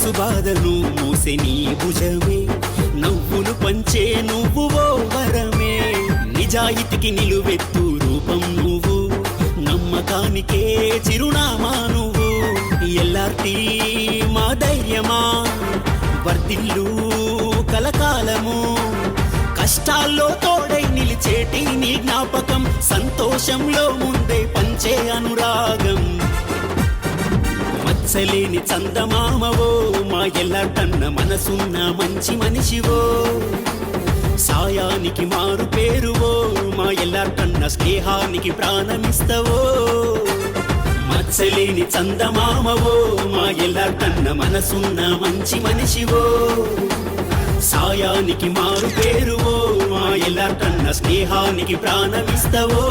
మనసు బాధను మూసే నీ భుజమే, నవ్వులు పంచే నువ్వు ఓ వరమే. నిజాయితీకి నిలువెత్తు రూపం నువ్వు, నమ్మకానికే చిరునామా నువ్వు. ఎల్లార్టీ మా ధైర్యమా, వర్ధిల్లు కలకాలము. కష్టాల్లో తోడై నిలిచేటి నీ జ్ఞాపకం, సంతోషంలో ముందే పంచే అనురాగం. మచ్చలేని చందమామవో మా ఎల్లార్టన్న, మనసున్న మంచి మనిషివో. సాయానికి మారు పేరువో మా ఎల్లార్టన్న, స్నేహానికి ప్రాణమిస్తవో. మచ్చలేని చందమామవో మా ఎల్లార్టన్న, మనసున్న మంచి మనిషివో. సాయానికి మారు పేరువో మా ఎల్లార్టన్న, స్నేహానికి ప్రాణమిస్తవో.